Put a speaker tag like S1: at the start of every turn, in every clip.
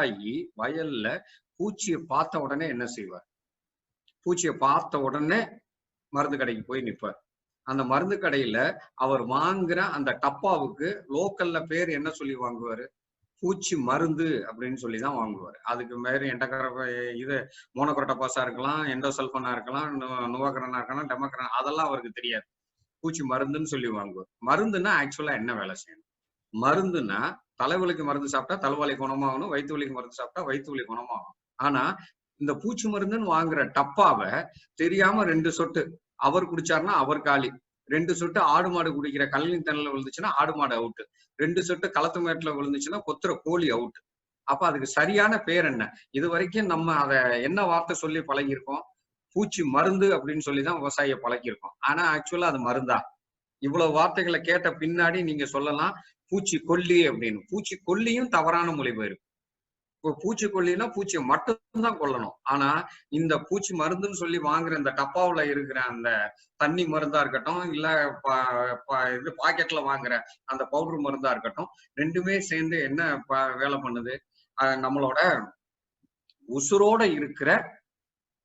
S1: விவசாயி வயல்ல பூச்சியை பார்த்த உடனே என்ன செய்வார்? பூச்சியை பார்த்த உடனே மருந்து கடைக்கு போய் நிற்பார். அந்த மருந்து கடையில அவர் வாங்குற அந்த டப்பாவுக்கு லோக்கல்ல பேர் என்ன சொல்லி வாங்குவாரு? பூச்சி மருந்து அப்படின்னு சொல்லிதான் வாங்குவாரு. அதுக்கு மேல இது மோனோக்ரோட்டோபாஸா இருக்கலாம், எண்டோசல்பனா இருக்கலாம், நுவாக்ரனா இருக்கலாம், டெமோக்ரனா, அதெல்லாம் அவருக்கு தெரியாது. பூச்சி மருந்துன்னு சொல்லி வாங்குவார். மருந்துன்னா ஆக்சுவலா என்ன வேலை செய்யணும்? மருந்துன்னா தலைவலிக்கு மருந்து சாப்பிட்டா தலைவலி குணமாகணும், வயிற்று வலிக்கு மருந்து சாப்பிட்டா வயிற்று வலி குணமாகும். ஆனா இந்த பூச்சி மருந்துன்னு வாங்குற டப்பாவை தெரியாம 2 சொட்டு அவர் குடிச்சாருன்னா அவர் காலி, 2 சொட்டு ஆடு மாடு குடிக்கிற கல்லின் தண்ணில விழுந்துச்சுன்னா ஆடு மாடு அவுட்டு, 2 சொட்டு களத்து மேட்டுல விழுந்துச்சுன்னா கொத்துற கோழி அவுட். அப்ப அதுக்கு சரியான பேர் என்ன? இது வரைக்கும் நம்ம அத என்ன வார்த்தை சொல்லி பழகிருக்கோம்? பூச்சி மருந்து அப்படின்னு சொல்லிதான் விவசாயிய பழகிருக்கோம். ஆனா ஆக்சுவலா அது மருந்தா? இவ்வளவு வார்த்தைகளை கேட்ட பின்னாடி நீங்க சொல்லலாம் பூச்சி கொல்லி அப்படின்னு. பூச்சி கொல்லியும் தவறான மொழிபெயர்ப்பு. இப்போ பூச்சிக்கொல்லினா பூச்சியை மட்டும்தான் கொல்லணும். ஆனா இந்த பூச்சி மருந்துன்னு சொல்லி வாங்குற இந்த டப்பாவுல இருக்கிற அந்த தண்ணி மருந்தா இருக்கட்டும், இல்ல இது பாக்கெட்ல வாங்குற அந்த பவுடர் மருந்தா இருக்கட்டும், ரெண்டுமே சேர்ந்து என்ன வேலை பண்ணுது? நம்மளோட உசுரோட இருக்கிற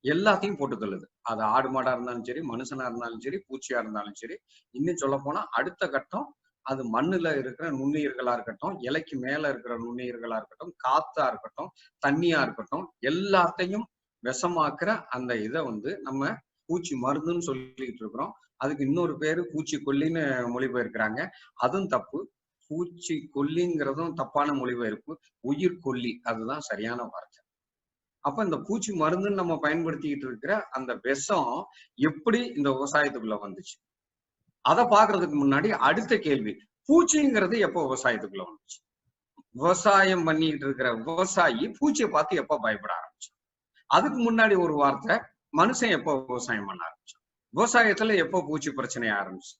S1: எல்லாத்தையும் போட்டு தள்ளுது. அது ஆடு மாடா இருந்தாலும் சரி, மனுஷனா இருந்தாலும் சரி, பூச்சியா இருந்தாலும் சரி. இன்னும் சொல்ல போனா அடுத்த கட்டம் அது மண்ணுல இருக்கிற நுண்ணுயிர்களா இருக்கட்டும், இலைக்கு மேல இருக்கிற நுண்ணுயிர்களா இருக்கட்டும், காத்தா இருக்கட்டும், தண்ணியா இருக்கட்டும், எல்லாத்தையும் விஷமாக்குற அந்த இதை நம்ம பூச்சி மருந்துன்னு சொல்லிட்டு இருக்கிறோம். அதுக்கு இன்னொரு பேரு பூச்சி கொல்லின்னு மொழிபெயர்க்கிறாங்க. அதுவும் தப்பு. பூச்சி கொல்லிங்கிறதும் தப்பான மொழிபெயர்ப்பு. உயிர் கொல்லி அதுதான் சரியான வார்த்தை. அப்ப இந்த பூச்சி மருந்துன்னு நம்ம பயன்படுத்திக்கிட்டு இருக்கிற அந்த விஷம் எப்படி இந்த விவசாயத்துக்குள்ள வந்துச்சு? அதை பாக்குறதுக்கு முன்னாடி அடுத்த கேள்வி, பூச்சிங்கிறது எப்போ விவசாயத்துக்குள்ள வந்துச்சு? விவசாயம் பண்ணிட்டு இருக்கிற விவசாயி பூச்சியை பார்த்து எப்ப பயப்பட ஆரம்பிச்சான்? அதுக்கு முன்னாடி ஒரு வார்த்தை, மனுஷன் எப்போ விவசாயம் பண்ண ஆரம்பிச்சான்? விவசாயத்துல எப்போ பூச்சி பிரச்சனை ஆரம்பிச்சு?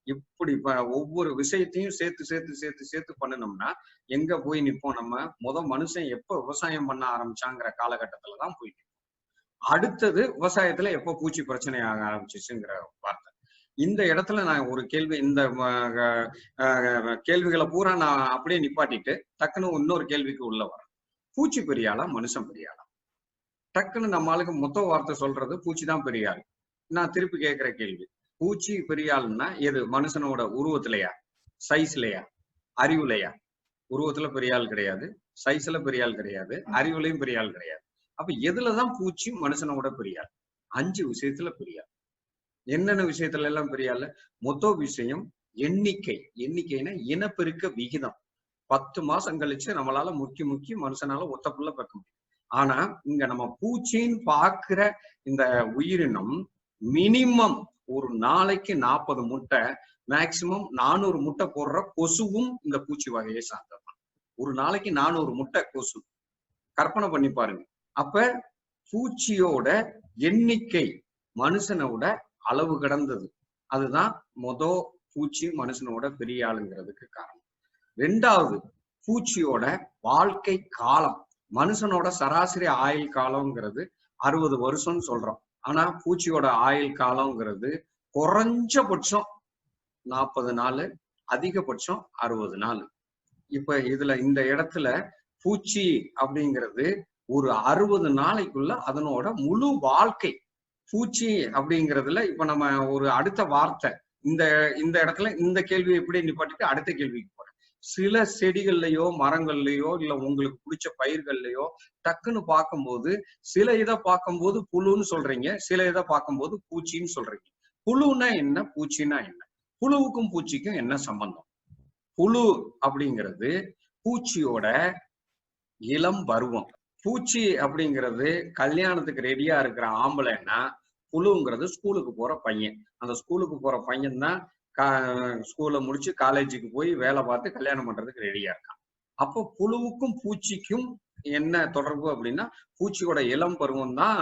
S1: இப்படி ஒவ்வொரு விஷயத்தையும் சேர்த்து சேர்த்து சேர்த்து சேர்த்து பண்ணணும்னா எங்க போய் நிற்போம்? நம்ம மனுஷன் எப்ப விவசாயம் பண்ண ஆரம்பிச்சாங்கிற காலகட்டத்துலதான் போய் நிற்போம். அடுத்தது விவசாயத்துல எப்போ பூச்சி பிரச்சனை ஆக ஆரம்பிச்சிச்சுங்கிற வார்த்தை. இந்த இடத்துல நான் ஒரு கேள்வி, இந்த கேள்விகளை பூரா நான் அப்படியே நிப்பாட்டிட்டு டக்குன்னு இன்னொரு கேள்விக்கு உள்ள வரேன். பூச்சி பெரியாளா மனுஷன் பெரியாளா? டக்குன்னு நம்ம ஆளுக்கு மொத்த வார்த்தை சொல்றது பூச்சி தான் பெரியாள். நான் திருப்பி கேட்கிற கேள்வி, பூச்சி பெரியாள்னா எது? மனுஷனோட உருவத்திலையா, சைஸ்லயா, அறிவுலையா? உருவத்துல பெரியாள் கிடையாது, சைஸ்ல பெரியாள் கிடையாது, அறிவுலையும் பெரியாள் கிடையாது. அப்ப எதுலதான் பூச்சி மனுஷனோட பெரியாள்? 5 விஷயத்துல பெரியாள். என்னென்ன விஷயத்துல எல்லாம் பெரியாள்? மொத்த விஷயம் எண்ணிக்கை. எண்ணிக்கைன்னா இனப்பெருக்க விகிதம். 10 மாசம் கழிச்சு நம்மளால முக்கி மனுஷனால ஒத்த புள்ள பெக்க முடியும். ஆனா இங்க நம்ம பூச்சின்னு பாக்குற இந்த உயிரினம் மினிமம் ஒரு நாளைக்கு 40 முட்டை, மேக்சிமம் 400 முட்டை போடுற கொசுவும் இந்த பூச்சி வகையை சார்ந்ததுதான். ஒரு நாளைக்கு 400 முட்டை கொசு. கற்பனை பண்ணி பாருங்க. அப்ப பூச்சியோட எண்ணிக்கை மனுஷனோட அளவு கடந்தது. அதுதான் பூச்சி மனுஷனோட பெரிய ஆளுங்கிறதுக்கு காரணம். 2வது, பூச்சியோட வாழ்க்கை காலம். மனுஷனோட சராசரி ஆயுள் காலம்ங்கிறது 60 வருஷம்னு சொல்றோம். ஆனா பூச்சியோட ஆயுள் காலம்ங்கிறது குறைஞ்சபட்சம் 40 நாள், அதிகபட்சம் 60 நாள். இப்ப இந்த இடத்துல பூச்சி அப்படிங்கிறது ஒரு 60 நாளைக்குள்ள அதனோட முழு வாழ்க்கை. பூச்சி அப்படிங்கிறதுல இப்ப நம்ம ஒரு அடுத்த வார்த்தை இந்த இடத்துல இந்த கேள்வியை எப்படி நிப்பாட்டிட்டு அடுத்த கேள்விக்கு போறேன். சில செடிகள்லயோ மரங்கள்லயோ இல்ல உங்களுக்கு பிடிச்ச பயிர்கள்லயோ டக்குன்னு பார்க்கும்போது சில இதை பார்க்கும்போது புழுன்னு சொல்றீங்க, சில இதை பார்க்கும்போது பூச்சின்னு சொல்றீங்க. புழுன்னா என்ன, பூச்சின்னா என்ன? புழுவுக்கும் பூச்சிக்கும் என்ன சம்பந்தம்? புழு அப்படிங்கிறது பூச்சியோட இளம் பருவம். பூச்சி அப்படிங்கிறது கல்யாணத்துக்கு ரெடியா இருக்கிற ஆம்பளைன்னா, புழுங்கிறது ஸ்கூலுக்கு போற பையன். அந்த ஸ்கூலுக்கு போற பையன் தான் ஸ்கூல்ல முடிச்சு காலேஜுக்கு போய் வேலை பார்த்து கல்யாணம் பண்றதுக்கு ரெடியா இருக்கான். அப்போ புழுவுக்கும் பூச்சிக்கும் என்ன தொடர்பு அப்படின்னா, பூச்சியோட இளம் பருவம் தான்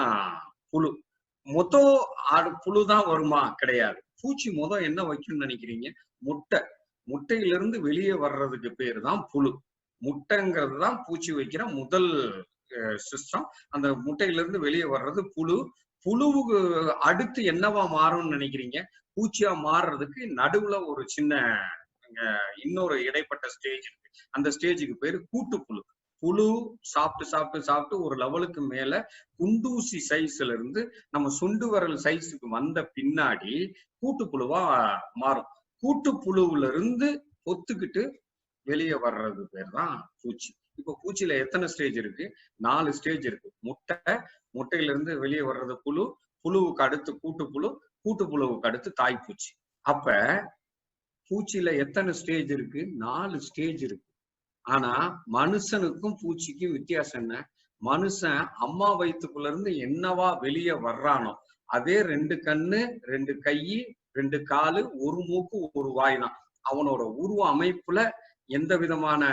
S1: புழு. புழுதான் வருமா? கிடையாது. பூச்சி என்ன வைக்கும்னு நினைக்கிறீங்க? முட்டை. முட்டையிலிருந்து வெளியே வர்றதுக்கு பேரு தான் புழு. முட்டைங்கிறது தான் பூச்சி வைக்கிற முதல் சிஸ்டம். அந்த முட்டையிலிருந்து வெளியே வர்றது புழு. புழுவுக்கு அடுத்து என்னவா மாறும்னு நினைக்கிறீங்க? பூச்சியா மாறுறதுக்கு நடுவுல ஒரு சின்ன இன்னொரு இடைப்பட்ட ஸ்டேஜ் இருக்கு. அந்த ஸ்டேஜுக்கு பேரு கூட்டுப்புழு. புழு சாப்பிட்டு சாப்பிட்டு சாப்பிட்டு ஒரு லெவலுக்கு மேல குண்டூசி சைஸ்ல இருந்து நம்ம சுண்டு விரல் சைஸுக்கு வந்த பின்னாடி கூட்டுப்புழுவா மாறும். கூட்டுப்புழுவுல இருந்து ஒத்துக்கிட்டு வெளியே வர்றது பேர் தான் பூச்சி. இப்ப பூச்சியில எத்தனை ஸ்டேஜ் இருக்கு? 4 ஸ்டேஜ் இருக்கு. முட்டையில இருந்து வெளியே வர்றது புழு, புழுவுக்கு அடுத்து கூட்டுப்புழு, கூட்டுப்புழுவுக்கு அடுத்து தாய்ப்பூச்சி. அப்ப பூச்சியில எத்தனை ஸ்டேஜ் இருக்கு? 4 ஸ்டேஜ் இருக்கு. ஆனா மனுஷனுக்கும் பூச்சிக்கும் வித்தியாசம் என்ன? மனுஷன் அம்மா வயிற்றுக்குள்ள இருந்து என்னவா வெளியே வர்றானோ அதே 2 கண்ணு, 2 கை, 2 காலு, ஒரு மூக்கு, ஒரு வாய் தான். அவனோட உருவ அமைப்புல எந்த விதமான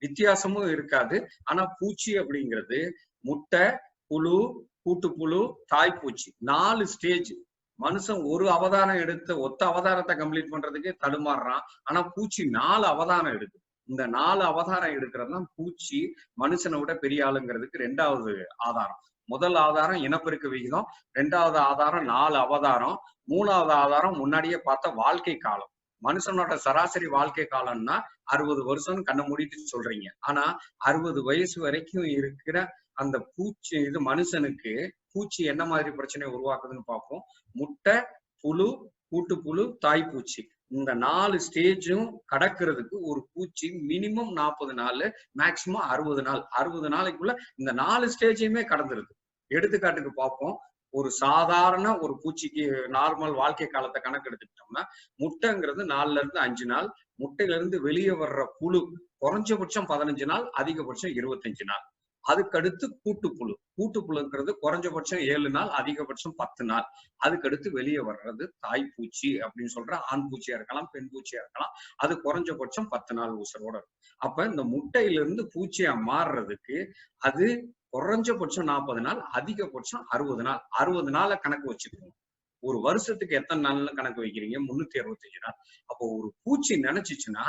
S1: வித்தியாசமும் இருக்காது. ஆனா பூச்சி அப்படிங்கிறது முட்டை, புழு, கூட்டுப்புழு, தாய்ப்பூச்சி 4 ஸ்டேஜ். மனுஷன் ஒரு அவதாரம் எடுத்து ஒத்த அவதாரத்தை கம்ப்ளீட் பண்றதுக்கே தடுமாறுறான். ஆனா பூச்சி 4 அவதாரம் எடுக்கு. இந்த 4 அவதாரம் எடுக்கிறது தான் பூச்சி மனுஷனை விட பெரிய ஆளுங்கிறதுக்கு 2வது ஆதாரம். முதல் ஆதாரம் இனப்பெருக்க விகிதம், 2வது ஆதாரம் 4 அவதாரம், 3வது ஆதாரம் முன்னாடியே பார்த்த வாழ்க்கை காலம். மனுஷனோட சராசரி வாழ்க்கை காலம்னா 60 வருஷம் கண்ணை மூடிட்டு சொல்றீங்க. ஆனா 60 வயசு வரைக்கும் இருக்கிற அந்த பூச்சி இது மனுஷனுக்கு பூச்சி என்ன மாதிரி பிரச்சனையை உருவாக்குதுன்னு பார்ப்போம். முட்டை, புழு, கூட்டுப்புழு, தாய்ப்பூச்சி இந்த 4 ஸ்டேஜும் கடக்கிறதுக்கு ஒரு பூச்சி மினிமம் 40 நாள், மேக்சிமம் 60 நாள். 60 நாளைக்குள்ள இந்த 4 ஸ்டேஜையுமே கடந்துருது. எடுத்துக்காட்டுக்கு பார்ப்போம். ஒரு சாதாரண ஒரு பூச்சிக்கு நார்மல் வாழ்க்கை காலத்தை கணக்கு எடுத்துக்கிட்டோம்னா முட்டைங்கிறது 4ல இருந்து 5 நாள். முட்டையில இருந்து வெளியே வர்ற புழு குறைஞ்சபட்சம் 15 நாள், அதிகபட்சம் 25 நாள். அதுக்கடுத்து கூட்டுப்புழு. கூட்டுப்புழுங்கிறது குறைஞ்சபட்சம் 7 நாள், அதிகபட்சம் 10 நாள். அதுக்கடுத்து வெளியே வர்றது தாய்ப்பூச்சி அப்படின்னு சொல்ற ஆண் பூச்சியா இருக்கலாம், பெண் பூச்சியா இருக்கலாம். அது குறைஞ்சபட்சம் 10 நாள் உசுரோட இருக்கும். அப்ப இந்த முட்டையிலிருந்து பூச்சியா மாறுறதுக்கு அது குறைஞ்சபட்சம் 40 நாள், அதிகபட்சம் 60 நாள். 60 நாளை கணக்கு வச்சுக்கணும். ஒரு வருஷத்துக்கு எத்தனை நாள்னு கணக்கு வைக்கிறீங்க? 365 நாள். அப்போ ஒரு பூச்சி நினைச்சிச்சுன்னா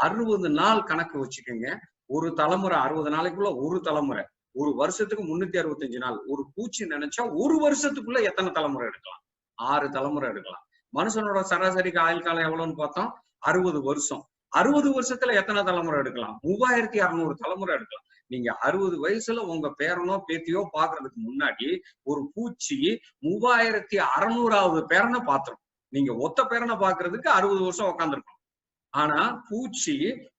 S1: 60 நாள் கணக்கு வச்சுக்கோங்க. ஒரு தலைமுறை 60 நாளைக்குள்ள ஒரு தலைமுறை. ஒரு வருஷத்துக்கு 365 நாள். ஒரு பூச்சி நினைச்சா ஒரு வருஷத்துக்குள்ள எத்தனை தலைமுறை எடுக்கலாம்? 6 தலைமுறை எடுக்கலாம். மனுஷனோட சராசரிக்கு ஆயுள் காலம் எவ்வளவுன்னு பார்த்தோம்? 60 வருஷம். 60 வருஷத்துல எத்தனை தலைமுறை எடுக்கலாம்? 3600 தலைமுறை எடுக்கலாம். நீங்க 60 வயசுல உங்க பேரனோ பேத்தியோ பாக்குறதுக்கு முன்னாடி ஒரு பூச்சி 3600வது பேரனை பாத்துரும். நீங்க ஒத்த பேரனை பாக்குறதுக்கு 60 வருஷம் உட்காந்துருக்கணும். ஆனா பூச்சி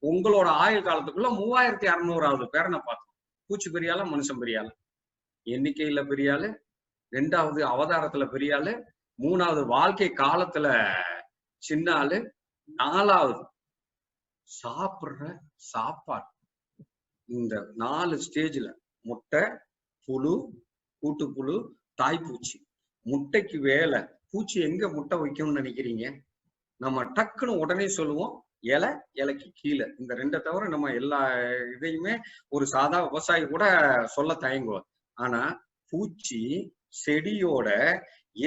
S1: உங்களோட ஆயுள் காலத்துக்குள்ள 3600வது பேரனை பாத்துரும். பூச்சி பெரியால, மனுஷன் பெரியால? எண்ணிக்கையில பெரியாலு, 2வது அவதாரத்துல பெரியாலு, 3வது வாழ்க்கை காலத்துல சின்ன ஆளு, 4வது சாப்பிடுற சாப்பாடு. இந்த 4 ஸ்டேஜ்ல முட்டை, புழு, கூட்டுப்புழு, தாய்ப்பூச்சி. முட்டைக்கு வேலை. பூச்சி எங்க முட்டை வைக்கும்னு நினைக்கிறீங்க? நம்ம டக்குன்னு உடனே சொல்லுவோம் இலைக்கு கீழே. இந்த 2 தவிர நம்ம எல்லா இதையுமே ஒரு சாதா விவசாயி கூட சொல்ல தயங்குவார். ஆனா பூச்சி செடியோட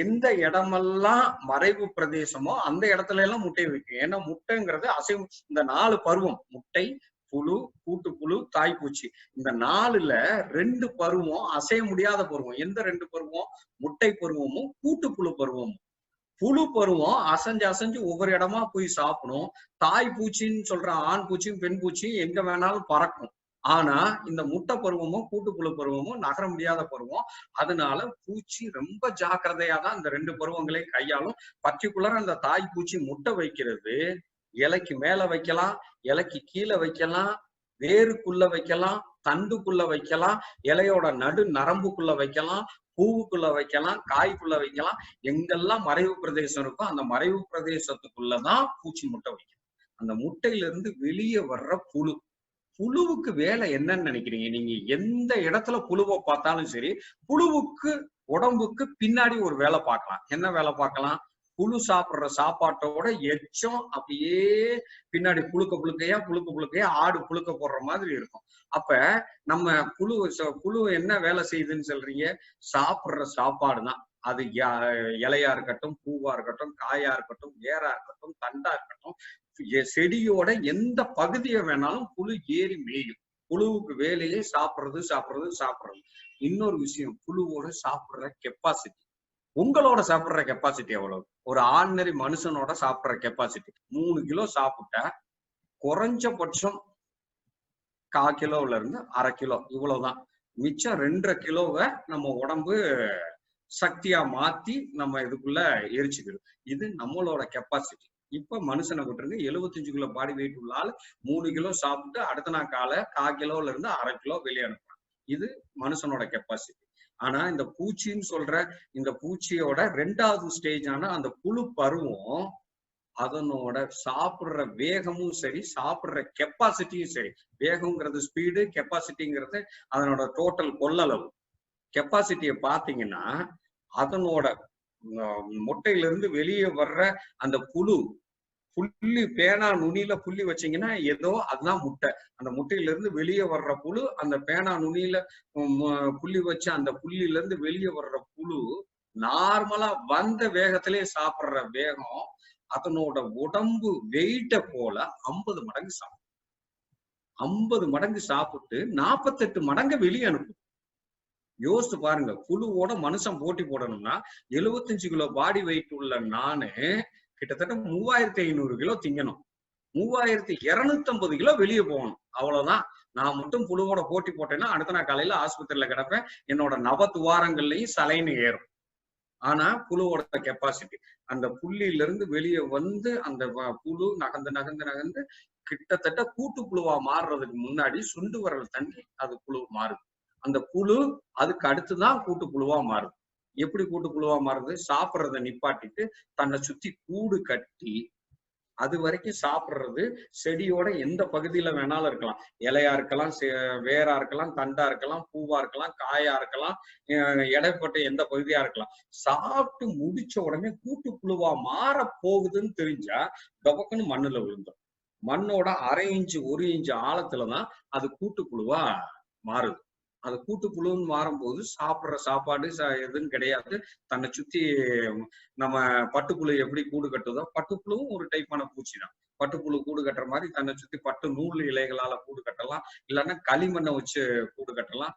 S1: எந்த இடமெல்லாம் மறைவு பிரதேசமோ அந்த இடத்துல எல்லாம் முட்டை வைக்கும். ஏன்னா முட்டைங்கிறது அசைவு. இந்த 4 பருவம் முட்டை, புழு, கூட்டுப்புழு, தாய்ப்பூச்சி இந்த 4ல 2 பருவம் அசைய முடியாத பருவம். எந்த 2 பருவம்? முட்டை பருவமும் கூட்டுப்புழு பருவமும். புழு பருவம் அசைஞ்சு அசைஞ்சு ஒவ்வொரு இடமா போய் சாப்பிடும். தாய் பூச்சின்னு சொல்ற ஆண் பூச்சியும் பெண் பூச்சியும் எங்க வேணாலும் பறக்கும். ஆனா இந்த முட்டை பருவமும் கூட்டுப்புழு பருவமும் நகர முடியாத பருவம். அதனால பூச்சி ரொம்ப ஜாக்கிரதையா தான் இந்த 2 பருவங்களையும் கையாளும். பர்டிகுலரா அந்த தாய் பூச்சி முட்டை வைக்கிறது இலைக்கு மேல வைக்கலாம், இலைக்கு கீழே வைக்கலாம், வேருக்குள்ள வைக்கலாம், தண்டுக்குள்ள வைக்கலாம், இலையோட நடு நரம்புக்குள்ள வைக்கலாம், பூவுக்குள்ள வைக்கலாம், காய்க்குள்ள வைக்கலாம். எங்கெல்லாம் மறைவு பிரதேசம் இருக்கோ அந்த மறைவு பிரதேசத்துக்குள்ளதான் பூச்சி முட்டை வைக்கும். அந்த முட்டையில இருந்து வெளியே வர்ற புழு. புழுவுக்கு வேலை என்னன்னு நினைக்கிறீங்க? நீங்க எந்த இடத்துல புழுவை பார்த்தாலும் சரி, புழுவுக்கு உடம்புக்கு பின்னாடி ஒரு வேலை பார்க்கலாம். என்ன வேலை பார்க்கலாம்? புழு சாப்பிடுற சாப்பாட்டோட எச்சம் அப்படியே பின்னாடி புழுக்கையா ஆடு புழுக்க போடுற மாதிரி இருக்கும். அப்ப நம்ம புழு என்ன வேலை செய்யுதுன்னு சொல்றீங்க? சாப்பிடுற சாப்பாடு தான். அது இலையா இருக்கட்டும், பூவா இருக்கட்டும், காயா இருக்கட்டும், வேரா இருக்கட்டும், தண்டா இருக்கட்டும், செடியோட எந்த பகுதியை வேணாலும் புழு ஏறி மேயும். புழுவுக்கு வேலையே சாப்பிடுறது. இன்னொரு விஷயம், புழுவோட சாப்பிடுற கெப்பாசிட்டி. உங்களோட சாப்பிடுற கெப்பாசிட்டி எவ்வளவு? ஒரு ஆர்டினரி மனுஷனோட சாப்பிடுற கெப்பாசிட்டி 3 கிலோ சாப்பிட்டா குறைஞ்சபட்சம் 1/4 கிலோல இருந்து 1/2 கிலோ இவ்வளவுதான். மிச்சம் 2.5 கிலோவை நம்ம உடம்பு சக்தியா மாத்தி நம்ம இதுக்குள்ள எரிச்சுக்கிறோம். இது நம்மளோட கெப்பாசிட்டி. இப்ப மனுஷனை விட்டுருங்க, 75 கிலோ பாடி வெயிட் உள்ள ஆள் 3 கிலோ சாப்பிட்டு அடுத்த நாள் காலை 1/4 கிலோல இருந்து 1/2 கிலோ வெளியே அனுப்புறான். இது மனுஷனோட கெப்பாசிட்டி. ஆனா இந்த பூச்சின்னு சொல்ற இந்த பூச்சியோட 2வது ஸ்டேஜான அந்த புழு பருவம் அதனோட சாப்பிடுற வேகமும் சரி, சாப்பிடுற கெப்பாசிட்டியும் சரி. வேகம்ங்கிறது ஸ்பீடு, கெப்பாசிட்டிங்கிறது அதனோட டோட்டல் கொள்ளளவு. கெப்பாசிட்டியை பாத்தீங்கன்னா அதனோட முட்டையிலிருந்து வெளியே வர்ற அந்த புழு புள்ளி பேனா நுனியில புள்ளி வச்சீங்கன்னா ஏதோ அதுதான் முட்டை. அந்த முட்டையில இருந்து வெளியே வர்ற புழு, அந்த பேனா நுனியில புள்ளி வச்ச அந்த புள்ளியில இருந்து வெளியே வர்ற புழு நார்மலா வந்த வேகத்திலே சாப்பிடுற வேகம் அதனோட உடம்பு வெயிட்ட போல 50 மடங்கு சாப்பிடும். 50 மடங்கு சாப்பிட்டு 48 மடங்கு வெளியே அனுப்பும். யோசித்து பாருங்க, புழுவோட மனுஷன் போட்டி போடணும்னா 75 கிலோ பாடி வெயிட் உள்ள நானு கிட்டத்தட்ட 3500 கிலோ திங்கணும். 3250 கிலோ வெளியே போகணும். அவ்வளவுதான். நான் மட்டும் புழுவோட போட்டி போட்டேன்னா அடுத்த நாள் காலையில ஆஸ்பத்திரியில கிடப்பேன். என்னோட நவத்துவாரங்கள்லயும் சலைன்னு ஏறும். ஆனா புழுவோட கெப்பாசிட்டி அந்த புள்ளியில இருந்து வெளியே வந்து அந்த புழு நகர்ந்து நகர்ந்து நகர்ந்து கிட்டத்தட்ட கூட்டு புழுவா மாறுறதுக்கு முன்னாடி சுண்டு விரல் தண்ணி அது புழு மாறுது. அந்த புழு அதுக்கு அடுத்துதான் கூட்டு புழுவா மாறுது. எப்படி கூட்டு புழுவா மாறுது? சாப்பிட்றத நிப்பாட்டிட்டு தன்னை சுத்தி கூடு கட்டி அது வரைக்கும் சாப்பிடுறது செடியோட எந்த பகுதியில வேணாலும் இருக்கலாம். இலையா இருக்கலாம், வேரா இருக்கலாம், தண்டா இருக்கலாம், பூவா இருக்கலாம், காயா இருக்கலாம், எடைப்பட்ட எந்த பகுதியா இருக்கலாம். சாப்பிட்டு முடிச்ச உடனே கூட்டுப்புழுவா மாற போகுதுன்னு தெரிஞ்சா டொபக்குன்னு மண்ணுல விழுந்துடும். மண்ணோட 1/2 இன்ச்சு 1 இன்ச்சு ஆழத்துலதான் அது கூட்டுப்புழுவா மாறுது. அது கூட்டுப்புழுன்னு மாறும்போது சாப்பிடுற சாப்பாடு எதுவும் கிடையாது. தன்னை சுத்தி நம்ம பட்டுப்புழு எப்படி கூடு கட்டுதோ, பட்டுப்புழுவும் ஒரு டைப்பான பூச்சி தான். பட்டுப்புழு கூடு கட்டுற மாதிரி தன்னை சுத்தி பட்டு நூல் இலைகளால கூடு கட்டலாம், இல்லைன்னா களிமண்ணை வச்சு கூடு கட்டலாம்,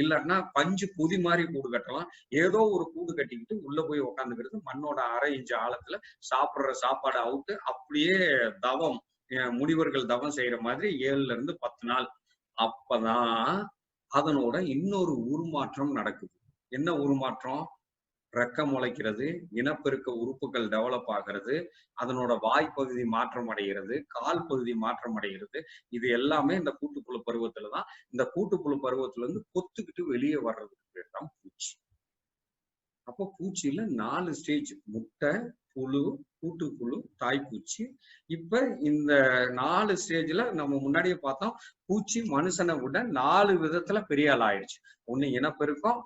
S1: இல்லைன்னா பஞ்சு பொதி மாதிரி கூடு கட்டலாம். ஏதோ ஒரு கூடு கட்டிக்கிட்டு உள்ள போய் உட்காந்துக்கிறது. மண்ணோட 1/2 இன்ச்சு ஆழத்துல சாப்பிடுற சாப்பாடு அவுட்டு அப்படியே தவம், முனிவர்கள் தவம் செய்யற மாதிரி 7ல இருந்து 10 நாள். அப்பதான் அதனோட இன்னொரு உருமாற்றம் நடக்குது. என்ன உருமாற்றம்? ரெக்கம் முளைக்கிறது, இனப்பெருக்க உறுப்புகள் டெவலப் ஆகிறது, அதனோட வாய்ப்பகுதி மாற்றம் அடைகிறது, கால் பகுதி மாற்றம் அடைகிறது. இது எல்லாமே இந்த கூட்டுப்புழு பருவத்துலதான். இந்த கூட்டுப்புழு பருவத்துல இருந்து கொத்துக்கிட்டு வெளியே வர்றதுக்கு பேர் தான் பூச்சி. அப்போ பூச்சியில 4 ஸ்டேஜ்: முட்டை, புழு, கூட்டுப்புழு, தாய்ப்பூச்சி. இப்ப இந்த 4 ஸ்டேஜ்ல நம்ம முன்னாடியே பார்த்தோம், பூச்சி மனுஷனை விட 4 விதத்துல பெரிய ஆள் ஆயிடுச்சு. ஒண்ணு இனப்பெருக்கம்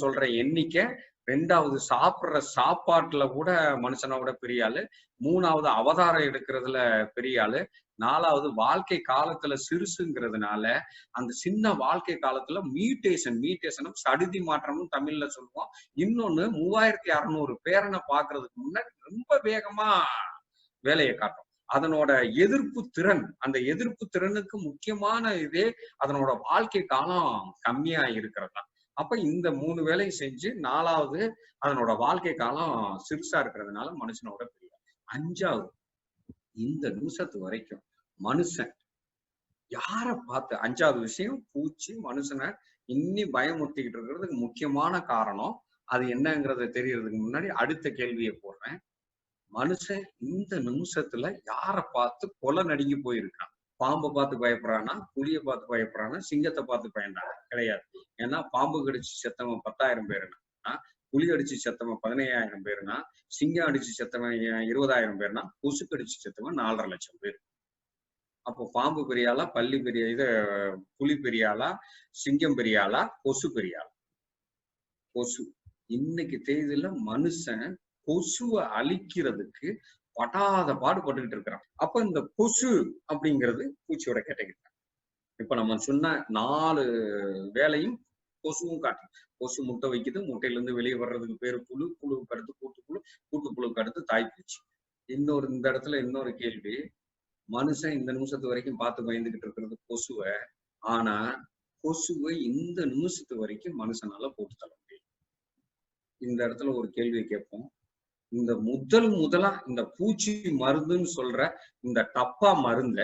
S1: சொல்ற எண்ணிக்கை, 2வது சாப்பிடுற சாப்பாட்டுல கூட மனுஷனை விட பெரிய ஆளு, 3வது அவதாரம் எடுக்கிறதுல பெரிய ஆளு, 4வது வாழ்க்கை காலத்துல சிறுசுங்கிறதுனால அந்த சின்ன வாழ்க்கை காலத்துல மீட்டேஷனும் சடுதி மாற்றமும் தமிழ்ல சொல்லுவோம். இன்னொன்னு 3600 பேரனை பாக்குறதுக்கு முன்னாடி ரொம்ப வேகமா வேலையை காட்டும். அதனோட எதிர்ப்பு திறன், அந்த எதிர்ப்பு திறனுக்கு முக்கியமான இதே அதனோட வாழ்க்கை காலம் கம்மியா இருக்கிறது தான். அப்ப இந்த 3 வேலையும் செஞ்சு 4வது அதனோட வாழ்க்கை காலம் சிறுசா இருக்கிறதுனால மனுஷனோட பெரிய. 5வது இந்த நிமிஷத்து வரைக்கும் மனுஷன் யார பார்த்து 5வது விஷயம் பூச்சி மனுஷனை இன்னி பயமுறுத்திக்கிட்டு இருக்கிறதுக்கு முக்கியமான காரணம் அது என்னங்கிறத தெரியறதுக்கு முன்னாடி அடுத்த கேள்வியை போடுறேன். மனுஷன் இந்த நிமிஷத்துல யார பார்த்து கொலை நடுங்கி போயிருக்கான்? பாம்பை பார்த்து பயப்படுறானா, புலியை பார்த்து பயப்படுறானா, சிங்கத்தை பார்த்து பயந்தானா? கிடையாது. ஏன்னா பாம்பு கடிச்சு செத்தவன் 10,000 பேருனா, புலி அடிச்சு செத்தவன் 15,000 பேருனா, சிங்கம் அடிச்சு செத்தவன் 20,000 பேருனா, கொசு கடிச்சு செத்தவன் 4.5 லட்சம் பேர். அப்போ பாம்பு பெரியாளா, புலி பெரியாளா, சிங்கம் பெரியாளா, கொசு பெரியாளா? கொசு. இன்னைக்கு தேதியில மனுஷன் கொசுவை அழிக்கிறதுக்கு படாத பாடுபட்டுக்கிட்டு இருக்கிறான். அப்ப இந்த கொசு அப்படிங்கிறது பூச்சியோட கேட்டகரி. இப்ப நம்ம சொன்ன 4 வேலையும் கொசுவும் காட்டும். கொசு முட்டை வைக்குது, முட்டையில இருந்து வெளியே வர்றதுக்கு பேரு புழு, புழுவுக்கு அடுத்து கூட்டுப்புழு, கூட்டுப்புழுவுக்கு அடுத்து தாய்ப்பூச்சி. இந்த இடத்துல இன்னொரு கேள்வி, மனுஷன் இந்த நிமிஷத்து வரைக்கும் பார்த்து பயந்துகிட்டு இருக்கிறது கொசுவை. ஆனா கொசுவை இந்த நிமிஷத்து வரைக்கும் மனுஷனால போட்டு தள்ள முடியும். இந்த இடத்துல ஒரு கேள்வியை கேட்போம், இந்த முதலா இந்த பூச்சி மருந்துன்னு சொல்ற இந்த டப்பா மருந்த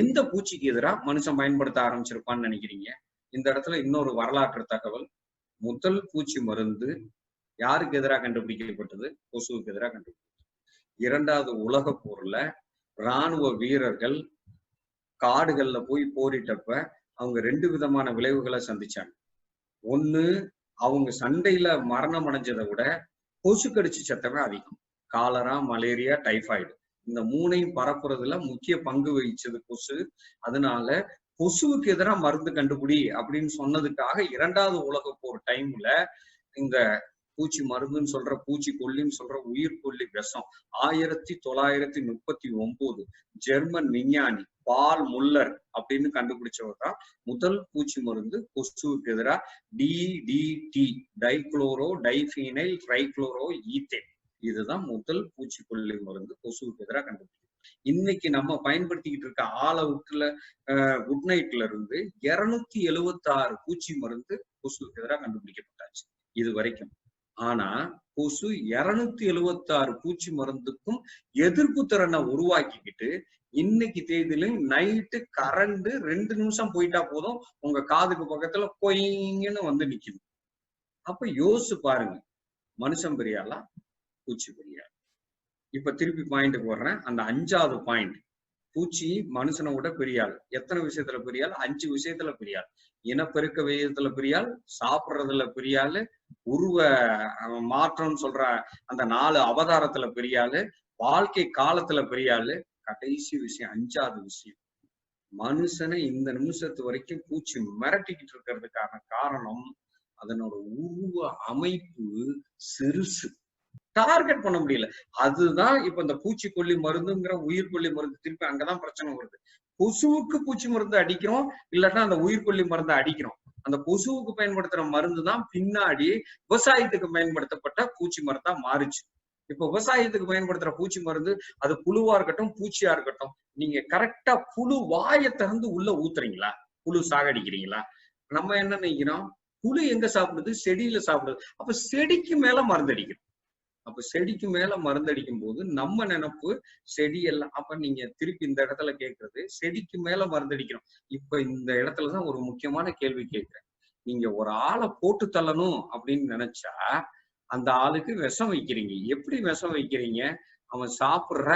S1: எந்த பூச்சிக்கு எதிராக மனுஷன் பயன்படுத்த ஆரம்பிச்சிருப்பான்னு நினைக்கிறீங்க? இந்த இடத்துல இன்னொரு வரலாற்று தகவல். முதல் பூச்சி மருந்து யாருக்கு எதிராக கண்டுபிடிக்கப்பட்டது? கொசுவுக்கு எதிராக கண்டுபிடிக்கப்பட்டது. 2வது உலக போர்ல இராணுவ வீரர்கள் காடுகள்ல போய் போரிட்டப்ப அவங்க 2 விதமான விளைவுகளை சந்திச்சாங்க. ஒண்ணு, அவங்க சண்டையில மரணம் அடைஞ்சதை விட கொசு கடிச்சு செத்தவன் அதிகம். காலரா, மலேரியா, டைபாய்டு இந்த 3ஐயும் பரப்புறதுல முக்கிய பங்கு வகிச்சது கொசு. அதனால கொசுவுக்கு எதிராக மருந்து கண்டுபிடி அப்படின்னு சொன்னதுக்காக 2வது உலக போர் டைம்ல இந்த பூச்சி மருந்துன்னு சொல்ற பூச்சி கொல்லின்னு சொல்ற உயிர்கொல்லி விஷம் 1939 ஜெர்மன் விஞ்ஞானி பால் முல்லர் அப்படின்னு கண்டுபிடிச்சவர் தான் முதல் பூச்சி மருந்து கொசுவுக்கு எதிராக DDT, டைக்ளோரோ டைபீனைல் ட்ரைக்ளோரோ ஈத்தேன். இதுதான் முதல் பூச்சிக்கொல்லி மருந்து கொசுவுக்கு எதிராக கண்டுபிடிக்கும். இன்னைக்கு நம்ம பயன்படுத்திக்கிட்டு இருக்க ஆல் அவுட்ல குட் நைட்ல இருந்து 276 பூச்சி மருந்து கொசுவுக்கு எதிராக கண்டுபிடிக்கப்பட்டாச்சு இது வரைக்கும். ஆனா கொசு 276 பூச்சி மருந்துக்கும் எதிர்ப்பு திறனை உருவாக்கிக்கிட்டு இன்னைக்கு தேதியிலும் நைட்டு கரண்ட் 2 நிமிஷம் போயிட்டா போதும் உங்க காதுக்கு பக்கத்துல கொயிங்கன்னு வந்து நிக்குது. அப்ப யோசிச்சு பாருங்க, மனுஷன் பெரியாளா பூச்சி பெரியாள்? இப்ப திருப்பி பாயிண்ட்டுக்கு வர்றேன். அந்த 5வது பாயிண்ட், பூச்சி மனுஷனை விட பெரியாள். எத்தனை விஷயத்துல பெரியாள்? 5 விஷயத்துல பெரியாள். இனப்பெருக்க விகிதத்துல பெரியாள், சாப்பிடுறதுல பெரியாள், உருவ மாற்றம் சொல்ற அந்த 4 அவதாரத்துல பெரியாள், வாழ்க்கை காலத்துல பெரியாள். கடைசி விஷயம், 5வது விஷயம், மனுஷனை இந்த நிமிஷத்து வரைக்கும் பூச்சி மிரட்டிக்கிட்டு இருக்கிறதுக்கான காரணம் அதனோட உருவ அமைப்பு சிறுசு. டார்கெட் பண்ண முடியல. அதுதான் இப்ப இந்த பூச்சிக்கொல்லி மருந்துங்கிற உயிர்கொல்லி மருந்து திருப்பி அங்கதான் பிரச்சனை வருது. கொசுவுக்கு பூச்சி மருந்து அடிக்கிறோம், இல்லாட்டா அந்த உயிர்கொல்லி மருந்தை அடிக்கிறோம். அந்த கொசுவுக்கு பயன்படுத்துற மருந்து தான் பின்னாடி விவசாயத்துக்கு பயன்படுத்தப்பட்ட பூச்சி மருந்தா மாறுச்சு. இப்ப விவசாயத்துக்கு பயன்படுத்துற பூச்சி மருந்து அது புழுவா இருக்கட்டும் பூச்சியா இருக்கட்டும், நீங்க கரெக்டா புழு வாயை திறந்து உள்ள ஊத்துறீங்களா? புழு சாகடிக்கிறீங்களா? நம்ம என்ன நினைக்கிறோம், புழு எங்க சாப்பிடுது? செடியில சாப்பிடுது. அப்ப செடிக்கு மேல மருந்து அடிக்கணும். அப்ப செடிக்கு மேல மருந்து அடிக்கும் போது நம்ம நினைப்பு செடி எல்லாம். அப்ப நீங்க திருப்பி இந்த இடத்துல கேட்கறது செடிக்கு மேல மருந்து அடிக்கணும். இப்ப இந்த இடத்துலதான் ஒரு முக்கியமான கேள்வி கேட்கிறேன். நீங்க ஒரு ஆளை போட்டு தள்ளணும் அப்படின்னு நினைச்சா அந்த ஆளுக்கு விஷம் வைக்கிறீங்க. எப்படி விஷம் வைக்கிறீங்க? அவன் சாப்பிடுற